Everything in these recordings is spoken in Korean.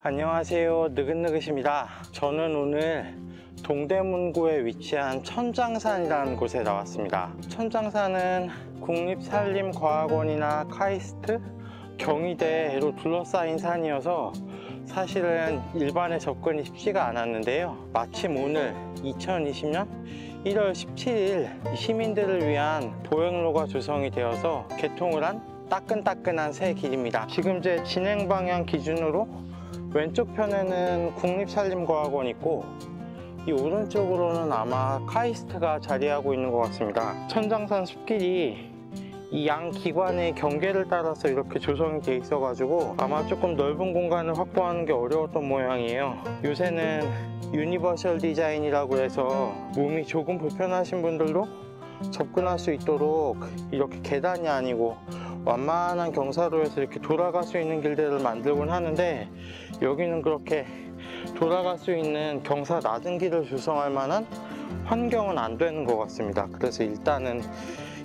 안녕하세요, 느긋느긋입니다. 저는 오늘 동대문구에 위치한 천장산이라는 곳에 나왔습니다. 천장산은 국립산림과학원이나 카이스트, 경희대로 둘러싸인 산이어서 사실은 일반에 접근이 쉽지가 않았는데요. 마침 오늘 2020년 1월 17일 시민들을 위한 보행로가 조성이 되어서 개통을 한 따끈따끈한 새 길입니다. 지금 제 진행 방향 기준으로 왼쪽 편에는 국립산림과학원 있고 이 오른쪽으로는 아마 카이스트가 자리하고 있는 것 같습니다. 천장산 숲길이 이 양 기관의 경계를 따라서 이렇게 조성이 돼 있어 가지고 아마 조금 넓은 공간을 확보하는 게 어려웠던 모양이에요. 요새는 유니버셜 디자인이라고 해서 몸이 조금 불편하신 분들도 접근할 수 있도록 이렇게 계단이 아니고 완만한 경사로에서 이렇게 돌아갈 수 있는 길들을 만들곤 하는데, 여기는 그렇게 돌아갈 수 있는 경사 낮은 길을 조성할 만한 환경은 안 되는 것 같습니다. 그래서 일단은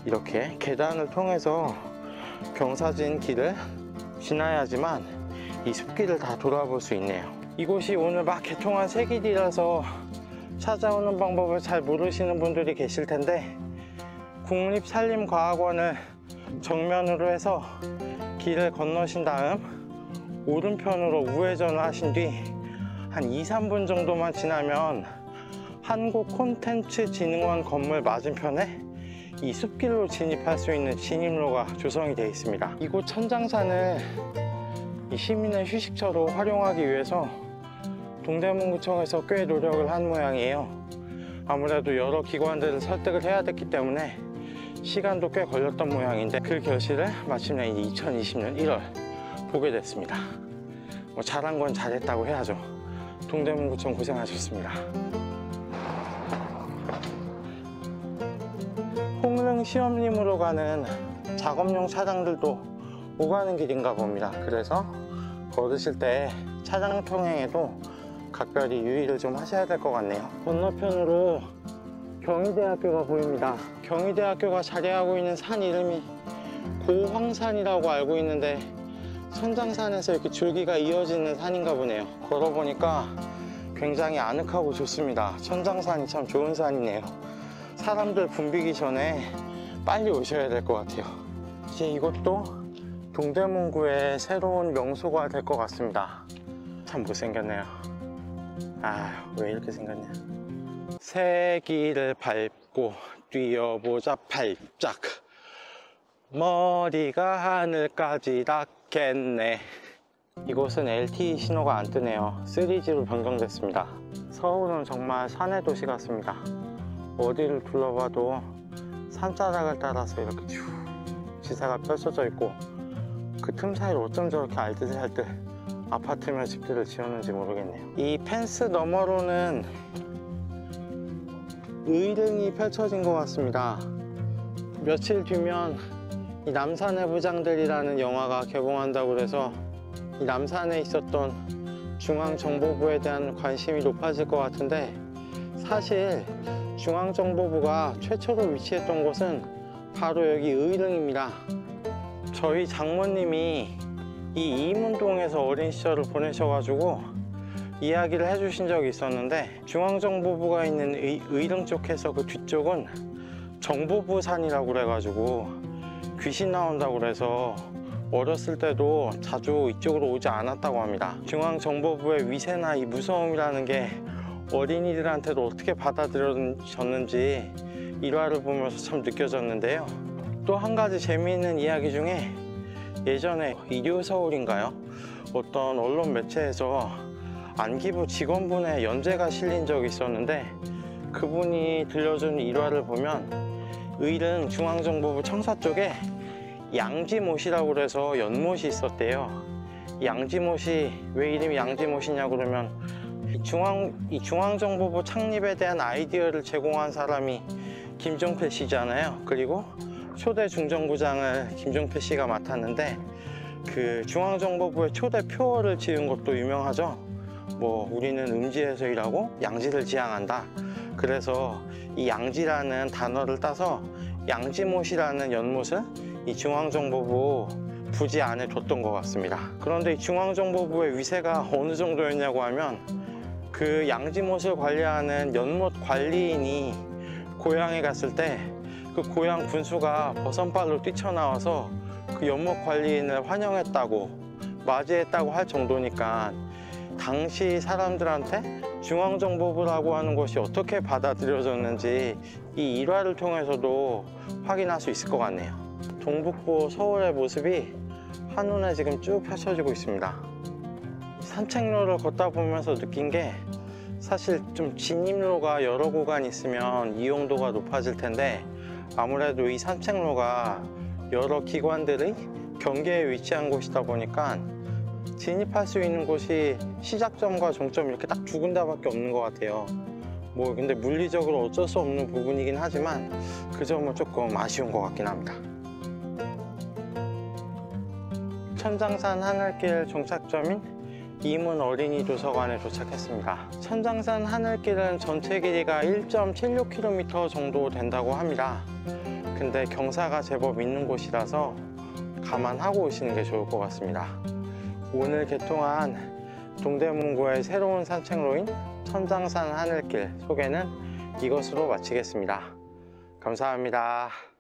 이렇게 계단을 통해서 경사진 길을 지나야지만 이 숲길을 다 돌아볼 수 있네요. 이곳이 오늘 막 개통한 새 길이라서 찾아오는 방법을 잘 모르시는 분들이 계실 텐데, 국립산림과학원을 정면으로 해서 길을 건너신 다음 오른편으로 우회전을 하신 뒤 한 2-3분 정도만 지나면 한국콘텐츠진흥원 건물 맞은편에 이 숲길로 진입할 수 있는 진입로가 조성이 되어 있습니다. 이곳 천장산을 이 시민의 휴식처로 활용하기 위해서 동대문구청에서 꽤 노력을 한 모양이에요. 아무래도 여러 기관들을 설득을 해야 됐기 때문에 시간도 꽤 걸렸던 모양인데, 그 결실을 마침내 2020년 1월 보게 됐습니다. 뭐 잘한 건 잘했다고 해야죠. 동대문구청 고생하셨습니다. 홍릉 시험림으로 가는 작업용 차량들도 오가는 길인가 봅니다. 그래서 걸으실 때 차량 통행에도 각별히 유의를 좀 하셔야 될 것 같네요. 건너편으로 경희대학교가 보입니다. 경희대학교가 자리하고 있는 산 이름이 고황산이라고 알고 있는데 천장산에서 이렇게 줄기가 이어지는 산인가 보네요. 걸어보니까 굉장히 아늑하고 좋습니다. 천장산이 참 좋은 산이네요. 사람들 붐비기 전에 빨리 오셔야 될 것 같아요. 이제 이것도 동대문구의 새로운 명소가 될 것 같습니다. 참 못생겼네요. 왜 이렇게 생겼냐. 새 길을 밟고 뛰어보자 발짝, 머리가 하늘까지 닿겠네. 이곳은 LTE 신호가 안 뜨네요. 3G로 변경됐습니다. 서울은 정말 산의 도시 같습니다. 어디를 둘러봐도 산자락을 따라서 이렇게 쭉 지사가 펼쳐져 있고, 그 틈 사이로 어쩜 저렇게 알뜰살뜰 아파트며 집들을 지었는지 모르겠네요. 이 펜스 너머로는 의릉이 펼쳐진 것 같습니다. 며칠 뒤면 이 남산의 부장들이라는 영화가 개봉한다고 그래서 이 남산에 있었던 중앙정보부에 대한 관심이 높아질 것 같은데, 사실 중앙정보부가 최초로 위치했던 곳은 바로 여기 의릉입니다. 저희 장모님이 이 이문동에서 어린 시절을 보내셔가지고 이야기를 해주신 적이 있었는데, 중앙정보부가 있는 의릉 쪽에서 그 뒤쪽은 정보부산이라고 그래가지고 귀신 나온다고 그래서 어렸을 때도 자주 이쪽으로 오지 않았다고 합니다. 중앙정보부의 위세나 이 무서움이라는 게 어린이들한테도 어떻게 받아들여졌는지 일화를 보면서 참 느껴졌는데요. 또 한 가지 재미있는 이야기 중에, 예전에 일요서울인가요? 어떤 언론 매체에서 안기부 직원분의 연재가 실린 적이 있었는데, 그분이 들려준 일화를 보면 의릉 중앙정보부 청사 쪽에 양지못이라고 그래서 연못이 있었대요. 이 양지못이 왜 이름이 양지못이냐고 그러면, 이 중앙정보부 창립에 대한 아이디어를 제공한 사람이 김종필 씨잖아요. 그리고 초대 중정부장을 김종필 씨가 맡았는데, 그 중앙정보부의 초대 표어를 지은 것도 유명하죠. 뭐 우리는 음지에서 일하고 양지를 지향한다. 그래서 이 양지라는 단어를 따서 양지못이라는 연못을 이 중앙정보부 부지 안에 뒀던 것 같습니다. 그런데 이 중앙정보부의 위세가 어느 정도였냐고 하면 그 양지못을 관리하는 연못 관리인이 고향에 갔을 때 그 고향 군수가 버선발로 뛰쳐나와서 그 연못 관리인을 환영했다고 맞이했다고 할 정도니까 당시 사람들한테 중앙정보부라고 하는 것이 어떻게 받아들여졌는지 이 일화를 통해서도 확인할 수 있을 것 같네요. 동북부 서울의 모습이 한눈에 지금 쭉 펼쳐지고 있습니다. 산책로를 걷다 보면서 느낀 게 사실 좀 진입로가 여러 구간 있으면 이용도가 높아질 텐데 아무래도 이 산책로가 여러 기관들의 경계에 위치한 곳이다 보니까 진입할 수 있는 곳이 시작점과 종점 이렇게 딱 두 군데밖에 없는 것 같아요. 뭐 근데 물리적으로 어쩔 수 없는 부분이긴 하지만 그 점은 조금 아쉬운 것 같긴 합니다. 천장산 하늘길 종착점인 이문 어린이 도서관에 도착했습니다. 천장산 하늘길은 전체 길이가 1.76km 정도 된다고 합니다. 근데 경사가 제법 있는 곳이라서 감안하고 오시는 게 좋을 것 같습니다. 오늘 개통한 동대문구의 새로운 산책로인 천장산 하늘길 소개는 이것으로 마치겠습니다. 감사합니다.